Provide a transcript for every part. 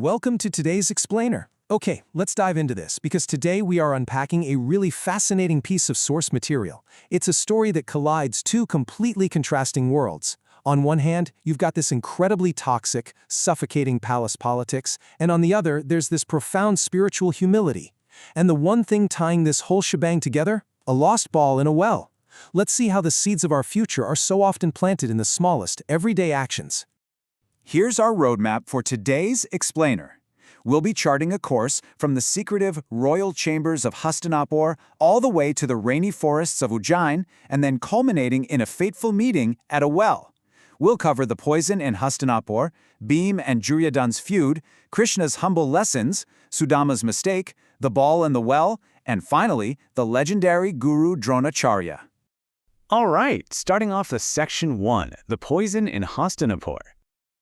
Welcome to today's Explainer. Okay, let's dive into this, because today we are unpacking a really fascinating piece of source material. It's a story that collides two completely contrasting worlds. On one hand, you've got this incredibly toxic, suffocating palace politics, and on the other, there's this profound spiritual humility. And the one thing tying this whole shebang together? A lost ball in a well. Let's see how the seeds of our future are so often planted in the smallest, everyday actions. Here's our roadmap for today's Explainer. We'll be charting a course from the secretive royal chambers of Hastinapur all the way to the rainy forests of Ujjain, and then culminating in a fateful meeting at a well. We'll cover the poison in Hastinapur, Bhim and Duryodhana's feud, Krishna's humble lessons, Sudama's mistake, the ball and the well, and finally, the legendary Guru Dronacharya. All right, starting off with Section 1, the poison in Hastinapur.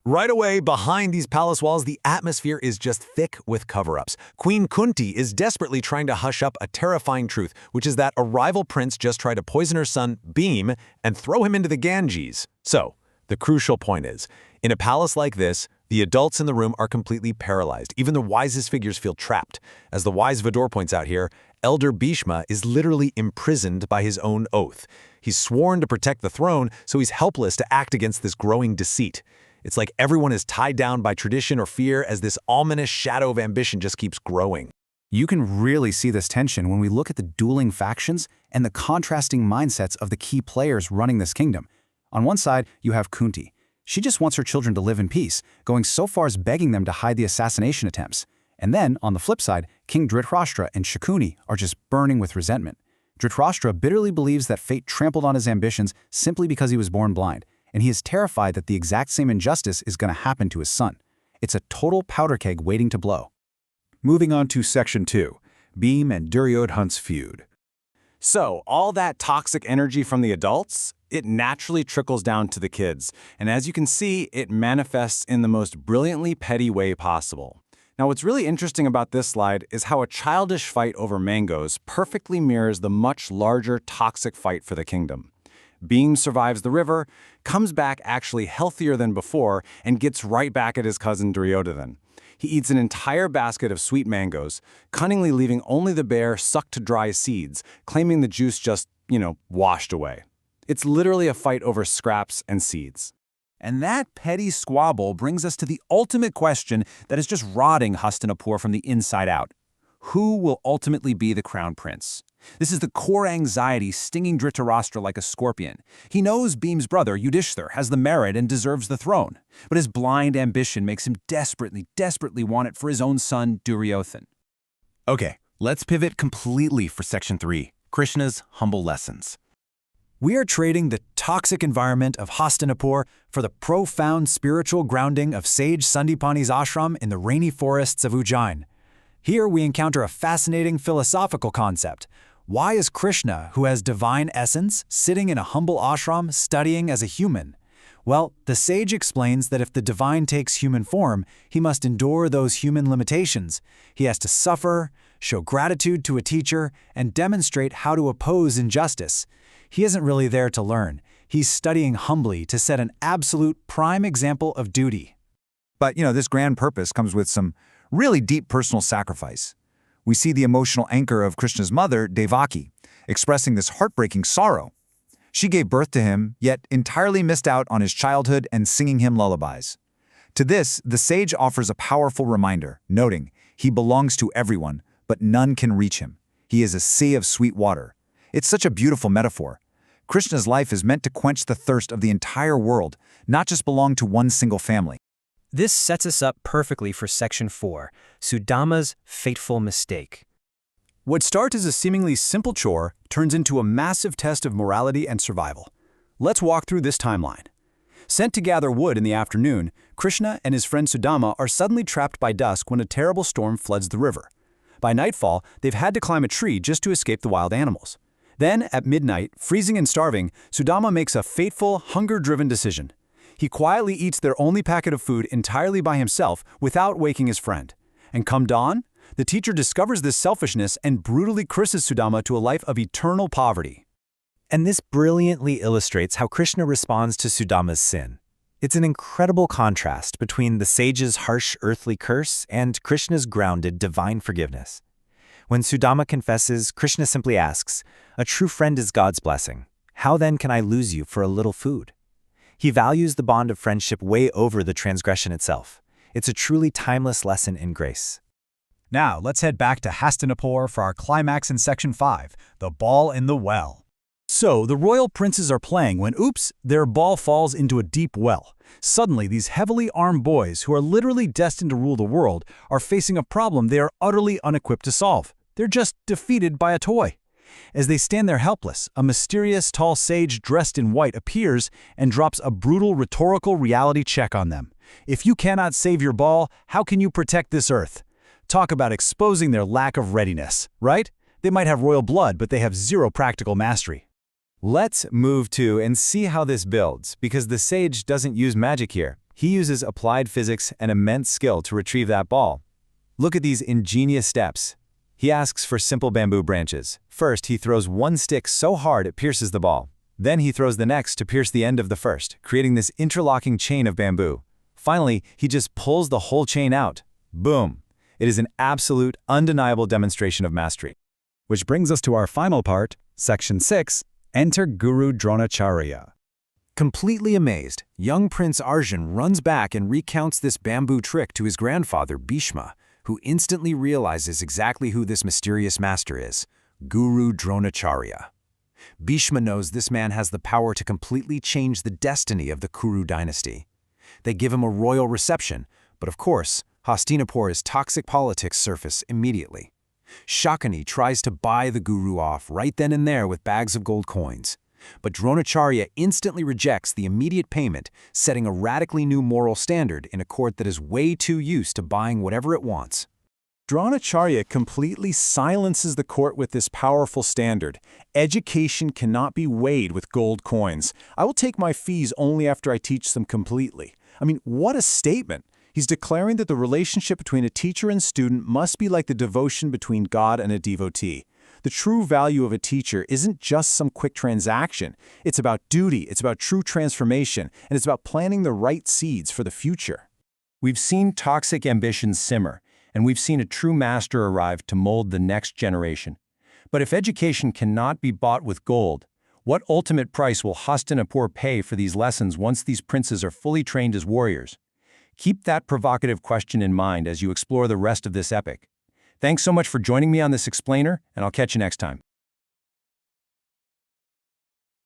Right away, behind these palace walls, the atmosphere is just thick with cover-ups. Queen Kunti is desperately trying to hush up a terrifying truth, which is that a rival prince just tried to poison her son, Bhim, and throw him into the Ganges. So, the crucial point is, in a palace like this, the adults in the room are completely paralyzed. Even the wisest figures feel trapped. As the wise Vidor points out here, Elder Bhishma is literally imprisoned by his own oath. He's sworn to protect the throne, so he's helpless to act against this growing deceit. It's like everyone is tied down by tradition or fear as this ominous shadow of ambition just keeps growing. You can really see this tension when we look at the dueling factions and the contrasting mindsets of the key players running this kingdom. On one side, you have Kunti. She just wants her children to live in peace, going so far as begging them to hide the assassination attempts. And then, on the flip side, King Dhritarashtra and Shakuni are just burning with resentment. Dhritarashtra bitterly believes that fate trampled on his ambitions simply because he was born blind, and he is terrified that the exact same injustice is going to happen to his son. It's a total powder keg waiting to blow. Moving on to Section 2, Bhim and Duryodhana's feud. So, all that toxic energy from the adults, it naturally trickles down to the kids. And as you can see, it manifests in the most brilliantly petty way possible. Now, what's really interesting about this slide is how a childish fight over mangoes perfectly mirrors the much larger toxic fight for the kingdom. Bhim survives the river, comes back actually healthier than before, and gets right back at his cousin Duryodhana. He eats an entire basket of sweet mangoes, cunningly leaving only the bare, sucked dry seeds, claiming the juice just, washed away. It's literally a fight over scraps and seeds. And that petty squabble brings us to the ultimate question that is just rotting Hastinapur from the inside out. Who will ultimately be the crown prince? This is the core anxiety stinging Dhritarashtra like a scorpion. He knows Bhim's brother, Yudhishthir, has the merit and deserves the throne, but his blind ambition makes him desperately want it for his own son, Duryodhana. Okay, let's pivot completely for Section 3, Krishna's humble lessons. We are trading the toxic environment of Hastinapur for the profound spiritual grounding of sage Sandipani's ashram in the rainy forests of Ujjain. Here we encounter a fascinating philosophical concept. Why is Krishna, who has divine essence, sitting in a humble ashram studying as a human? Well, the sage explains that if the divine takes human form, he must endure those human limitations. He has to suffer, show gratitude to a teacher, and demonstrate how to oppose injustice. He isn't really there to learn. He's studying humbly to set an absolute prime example of duty. But, this grand purpose comes with some really deep personal sacrifice. We see the emotional anchor of Krishna's mother, Devaki, expressing this heartbreaking sorrow. She gave birth to him, yet entirely missed out on his childhood and singing him lullabies. To this, the sage offers a powerful reminder, noting, he belongs to everyone, but none can reach him. He is a sea of sweet water. It's such a beautiful metaphor. Krishna's life is meant to quench the thirst of the entire world, not just belong to one single family. This sets us up perfectly for Section 4, Sudama's fateful mistake. What starts as a seemingly simple chore turns into a massive test of morality and survival. Let's walk through this timeline. Sent to gather wood in the afternoon, Krishna and his friend Sudama are suddenly trapped by dusk when a terrible storm floods the river. By nightfall, they've had to climb a tree just to escape the wild animals. Then, at midnight, freezing and starving, Sudama makes a fateful, hunger-driven decision. He quietly eats their only packet of food entirely by himself without waking his friend. And come dawn, the teacher discovers this selfishness and brutally curses Sudama to a life of eternal poverty. And this brilliantly illustrates how Krishna responds to Sudama's sin. It's an incredible contrast between the sage's harsh earthly curse and Krishna's grounded divine forgiveness. When Sudama confesses, Krishna simply asks, "A true friend is God's blessing. How then can I lose you for a little food?" He values the bond of friendship way over the transgression itself. It's a truly timeless lesson in grace. Now, let's head back to Hastinapur for our climax in Section 5, the ball in the well. So, the royal princes are playing when, oops, their ball falls into a deep well. Suddenly, these heavily armed boys, who are literally destined to rule the world, are facing a problem they are utterly unequipped to solve. They're just defeated by a toy. As they stand there helpless, a mysterious tall sage dressed in white appears and drops a brutal rhetorical reality check on them. If you cannot save your ball, how can you protect this earth? Talk about exposing their lack of readiness, right? They might have royal blood, but they have zero practical mastery. Let's move to and see how this builds, because the sage doesn't use magic here. He uses applied physics and immense skill to retrieve that ball. Look at these ingenious steps. He asks for simple bamboo branches. First, he throws one stick so hard it pierces the ball. Then he throws the next to pierce the end of the first, creating this interlocking chain of bamboo. Finally, he just pulls the whole chain out. Boom! It is an absolute, undeniable demonstration of mastery. Which brings us to our final part, Section 6, Enter Guru Dronacharya. Completely amazed, young Prince Arjun runs back and recounts this bamboo trick to his grandfather Bhishma, who instantly realizes exactly who this mysterious master is, Guru Dronacharya. Bhishma knows this man has the power to completely change the destiny of the Kuru dynasty. They give him a royal reception, but of course, Hastinapur's toxic politics surface immediately. Shakuni tries to buy the guru off right then and there with bags of gold coins. But Dronacharya instantly rejects the immediate payment, setting a radically new moral standard in a court that is way too used to buying whatever it wants. Dronacharya completely silences the court with this powerful standard. Education cannot be weighed with gold coins. I will take my fees only after I teach them completely. I mean, what a statement! He's declaring that the relationship between a teacher and student must be like the devotion between God and a devotee. The true value of a teacher isn't just some quick transaction. It's about duty, it's about true transformation, and it's about planting the right seeds for the future. We've seen toxic ambitions simmer, and we've seen a true master arrive to mold the next generation. But if education cannot be bought with gold, what ultimate price will Hastinapur pay for these lessons once these princes are fully trained as warriors? Keep that provocative question in mind as you explore the rest of this epic. Thanks so much for joining me on this explainer, and I'll catch you next time.